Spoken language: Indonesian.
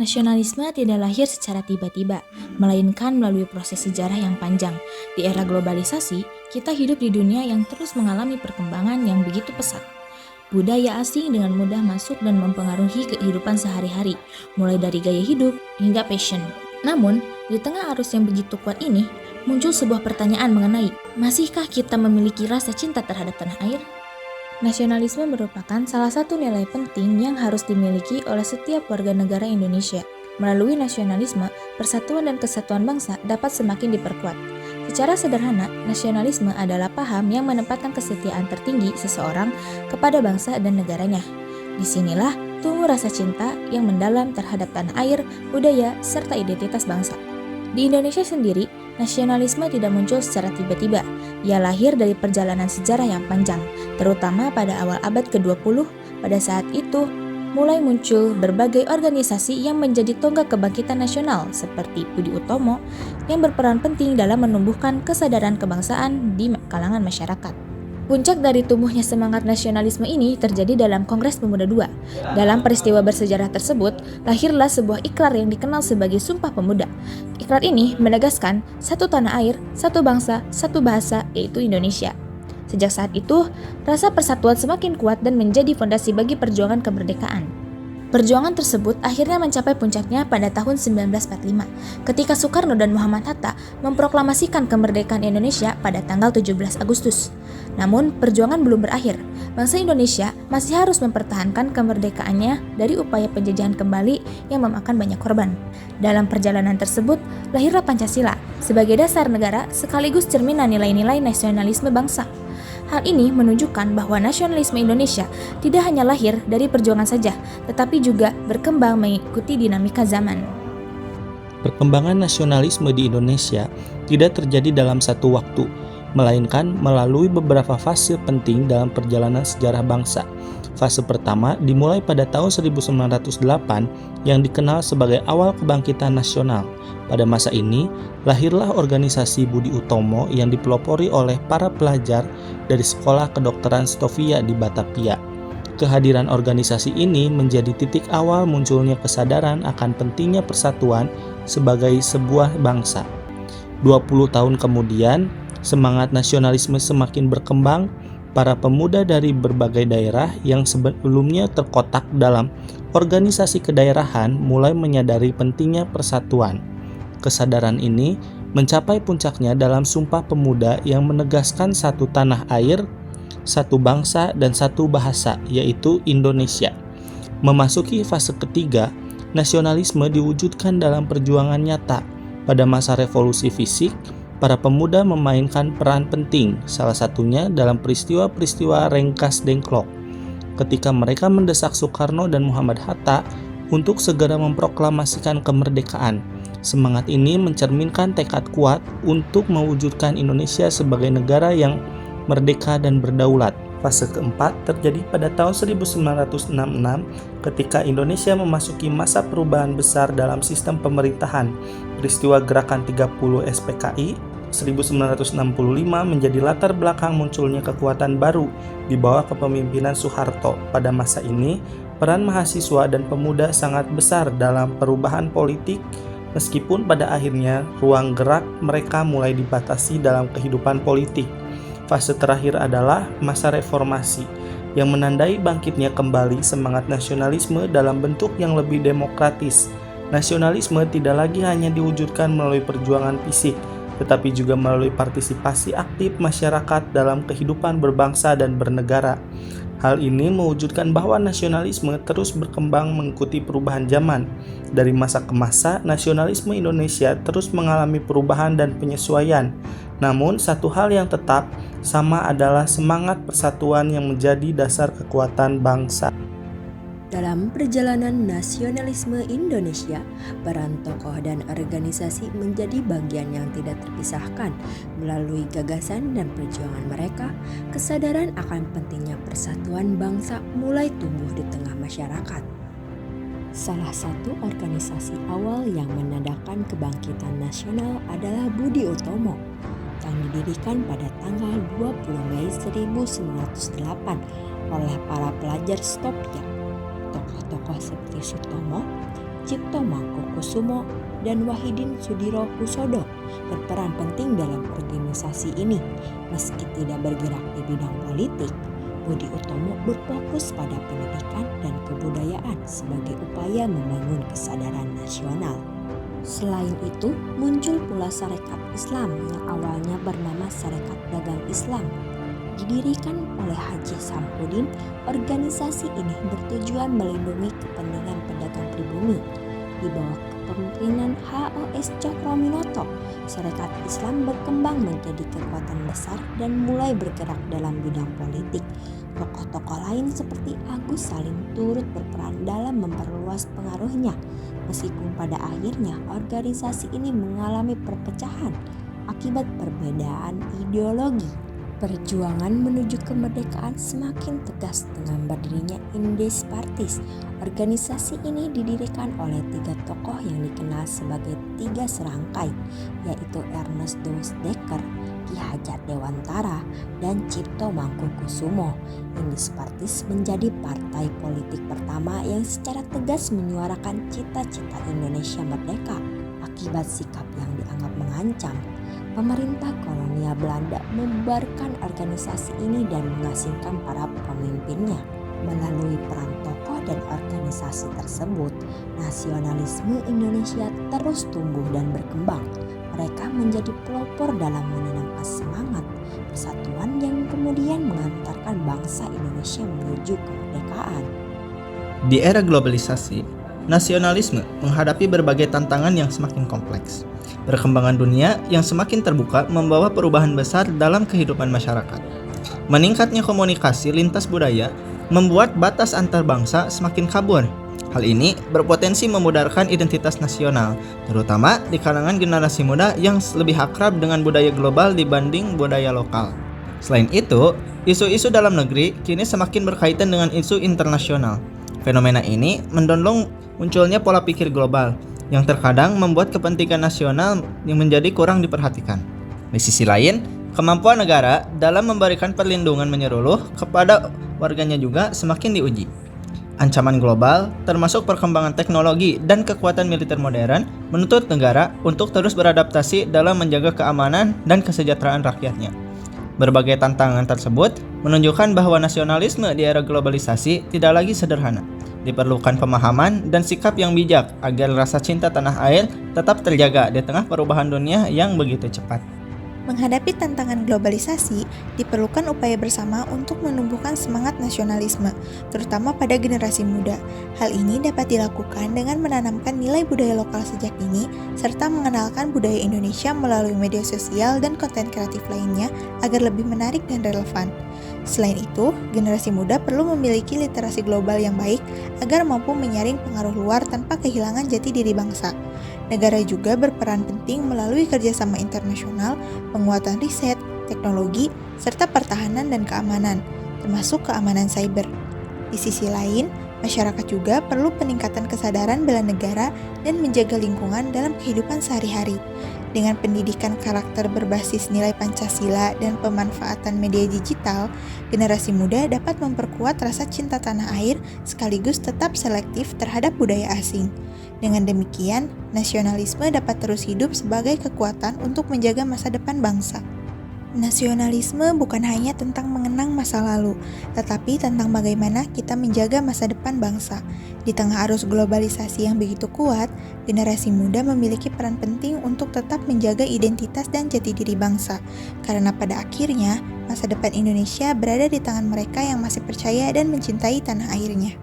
Nasionalisme tidak lahir secara tiba-tiba, melainkan melalui proses sejarah yang panjang. Di era globalisasi, kita hidup di dunia yang terus mengalami perkembangan yang begitu pesat. Budaya asing dengan mudah masuk dan mempengaruhi kehidupan sehari-hari, mulai dari gaya hidup hingga passion. Namun, di tengah arus yang begitu kuat ini, muncul sebuah pertanyaan mengenai, masihkah kita memiliki rasa cinta terhadap tanah air? Nasionalisme merupakan salah satu nilai penting yang harus dimiliki oleh setiap warga negara Indonesia. Melalui nasionalisme, persatuan dan kesatuan bangsa dapat semakin diperkuat. Secara sederhana, nasionalisme adalah paham yang menempatkan kesetiaan tertinggi seseorang kepada bangsa dan negaranya. Disinilah tumbuh rasa cinta yang mendalam terhadap tanah air, budaya, serta identitas bangsa. Di Indonesia sendiri, nasionalisme tidak muncul secara tiba-tiba. Ia lahir dari perjalanan sejarah yang panjang, terutama pada awal abad ke-20. Pada saat itu, mulai muncul berbagai organisasi yang menjadi tonggak kebangkitan nasional seperti Budi Utomo yang berperan penting dalam menumbuhkan kesadaran kebangsaan di kalangan masyarakat. Puncak dari tumbuhnya semangat nasionalisme ini terjadi dalam Kongres Pemuda II. Dalam peristiwa bersejarah tersebut, lahirlah sebuah ikrar yang dikenal sebagai Sumpah Pemuda. Ikrar ini menegaskan satu tanah air, satu bangsa, satu bahasa, yaitu Indonesia. Sejak saat itu, rasa persatuan semakin kuat dan menjadi fondasi bagi perjuangan kemerdekaan. Perjuangan tersebut akhirnya mencapai puncaknya pada tahun 1945, ketika Soekarno dan Muhammad Hatta memproklamasikan kemerdekaan Indonesia pada tanggal 17 Agustus. Namun, perjuangan belum berakhir. Bangsa Indonesia masih harus mempertahankan kemerdekaannya dari upaya penjajahan kembali yang memakan banyak korban. Dalam perjalanan tersebut, lahirlah Pancasila sebagai dasar negara sekaligus cerminan nilai-nilai nasionalisme bangsa. Hal ini menunjukkan bahwa nasionalisme Indonesia tidak hanya lahir dari perjuangan saja, tetapi juga berkembang mengikuti dinamika zaman. Perkembangan nasionalisme di Indonesia tidak terjadi dalam satu waktu, melainkan melalui beberapa fase penting dalam perjalanan sejarah bangsa. Fase pertama dimulai pada tahun 1908 yang dikenal sebagai awal kebangkitan nasional. Pada masa ini, lahirlah organisasi Budi Utomo yang dipelopori oleh para pelajar dari Sekolah Kedokteran Stovia di Batavia. Kehadiran organisasi ini menjadi titik awal munculnya kesadaran akan pentingnya persatuan sebagai sebuah bangsa. 20 tahun kemudian, semangat nasionalisme semakin berkembang. Para pemuda dari berbagai daerah yang sebelumnya terkotak dalam organisasi kedaerahan mulai menyadari pentingnya persatuan. Kesadaran ini mencapai puncaknya dalam Sumpah Pemuda yang menegaskan satu tanah air, satu bangsa, dan satu bahasa, yaitu Indonesia. Memasuki fase ketiga, nasionalisme diwujudkan dalam perjuangan nyata. Pada masa revolusi fisik, para pemuda memainkan peran penting, salah satunya dalam peristiwa-peristiwa Rengkas Dengklok, ketika mereka mendesak Soekarno dan Muhammad Hatta untuk segera memproklamasikan kemerdekaan. Semangat ini mencerminkan tekad kuat untuk mewujudkan Indonesia sebagai negara yang merdeka dan berdaulat. Fase keempat terjadi pada tahun 1966 ketika Indonesia memasuki masa perubahan besar dalam sistem pemerintahan. Peristiwa Gerakan 30 SPKI 1965 menjadi latar belakang munculnya kekuatan baru di bawah kepemimpinan Soeharto. Pada masa ini, peran mahasiswa dan pemuda sangat besar dalam perubahan politik, meskipun pada akhirnya ruang gerak mereka mulai dibatasi dalam kehidupan politik. Fase terakhir adalah masa reformasi, yang menandai bangkitnya kembali semangat nasionalisme dalam bentuk yang lebih demokratis. Nasionalisme tidak lagi hanya diwujudkan melalui perjuangan fisik, tetapi juga melalui partisipasi aktif masyarakat dalam kehidupan berbangsa dan bernegara. Hal ini mewujudkan bahwa nasionalisme terus berkembang mengikuti perubahan zaman. Dari masa ke masa, nasionalisme Indonesia terus mengalami perubahan dan penyesuaian. Namun, satu hal yang tetap sama adalah semangat persatuan yang menjadi dasar kekuatan bangsa. Dalam perjalanan nasionalisme Indonesia, peran tokoh dan organisasi menjadi bagian yang tidak terpisahkan. Melalui gagasan dan perjuangan mereka, kesadaran akan pentingnya persatuan bangsa mulai tumbuh di tengah masyarakat. Salah satu organisasi awal yang menandakan kebangkitan nasional adalah Budi Utomo, yang didirikan pada tanggal 20 Mei 1908 oleh para pelajar Stovia. Tokoh-tokoh seperti Sutomo, Cipto Mangkukusumo dan Wahidin Sudirohusodo berperan penting dalam organisasi ini. Meski tidak bergerak di bidang politik, Budi Utomo berfokus pada pendidikan dan kebudayaan sebagai upaya membangun kesadaran nasional. Selain itu, muncul pula Sarekat Islam yang awalnya bernama Sarekat Dagang Islam. Didirikan oleh Haji Samsudin, organisasi ini bertujuan melindungi kepentingan pedagang pribumi. Di bawah kepemimpinan HOS Cokroaminoto, Sarekat Islam berkembang menjadi kekuatan besar dan mulai bergerak dalam bidang politik. Tokoh-tokoh lain seperti Agus Salim turut berperan dalam memperluas pengaruhnya, meskipun pada akhirnya organisasi ini mengalami perpecahan akibat perbedaan ideologi. Perjuangan menuju kemerdekaan semakin tegas dengan berdirinya Indes Partis. Organisasi ini didirikan oleh 3 tokoh yang dikenal sebagai 3 serangkai, yaitu Ernest Dawes Dekker, Ki Hajar Dewantara, dan Cipto Mangkukusumo. Indes Partis menjadi partai politik pertama yang secara tegas menyuarakan cita-cita Indonesia merdeka. Akibat sikap yang dianggap mengancam, pemerintah kolonial Belanda membubarkan organisasi ini dan mengasingkan para pemimpinnya. Melalui peran tokoh dan organisasi tersebut, nasionalisme Indonesia terus tumbuh dan berkembang. Mereka menjadi pelopor dalam menanamkan semangat persatuan yang kemudian mengantarkan bangsa Indonesia menuju kemerdekaan. Di era globalisasi, nasionalisme menghadapi berbagai tantangan yang semakin kompleks. Perkembangan dunia yang semakin terbuka membawa perubahan besar dalam kehidupan masyarakat. Meningkatnya komunikasi lintas budaya membuat batas antar bangsa semakin kabur. Hal ini berpotensi memudarkan identitas nasional, terutama di kalangan generasi muda yang lebih akrab dengan budaya global dibanding budaya lokal. Selain itu, isu-isu dalam negeri kini semakin berkaitan dengan isu internasional. Fenomena ini mendorong munculnya pola pikir global yang terkadang membuat kepentingan nasional yang menjadi kurang diperhatikan. Di sisi lain, kemampuan negara dalam memberikan perlindungan menyeluruh kepada warganya juga semakin diuji. Ancaman global, termasuk perkembangan teknologi dan kekuatan militer modern, menuntut negara untuk terus beradaptasi dalam menjaga keamanan dan kesejahteraan rakyatnya. Berbagai tantangan tersebut menunjukkan bahwa nasionalisme di era globalisasi tidak lagi sederhana. Diperlukan pemahaman dan sikap yang bijak agar rasa cinta tanah air tetap terjaga di tengah perubahan dunia yang begitu cepat. Menghadapi tantangan globalisasi, diperlukan upaya bersama untuk menumbuhkan semangat nasionalisme, terutama pada generasi muda. Hal ini dapat dilakukan dengan menanamkan nilai budaya lokal sejak dini, serta mengenalkan budaya Indonesia melalui media sosial dan konten kreatif lainnya agar lebih menarik dan relevan. Selain itu, generasi muda perlu memiliki literasi global yang baik agar mampu menyaring pengaruh luar tanpa kehilangan jati diri bangsa. Negara juga berperan penting melalui kerjasama internasional, penguatan riset, teknologi, serta pertahanan dan keamanan, termasuk keamanan cyber. Di sisi lain, masyarakat juga perlu peningkatan kesadaran bela negara dan menjaga lingkungan dalam kehidupan sehari-hari. Dengan pendidikan karakter berbasis nilai Pancasila dan pemanfaatan media digital, generasi muda dapat memperkuat rasa cinta tanah air sekaligus tetap selektif terhadap budaya asing. Dengan demikian, nasionalisme dapat terus hidup sebagai kekuatan untuk menjaga masa depan bangsa. Nasionalisme bukan hanya tentang mengenang masa lalu, tetapi tentang bagaimana kita menjaga masa depan bangsa. Di tengah arus globalisasi yang begitu kuat, generasi muda memiliki peran penting untuk tetap menjaga identitas dan jati diri bangsa, karena pada akhirnya masa depan Indonesia berada di tangan mereka yang masih percaya dan mencintai tanah airnya.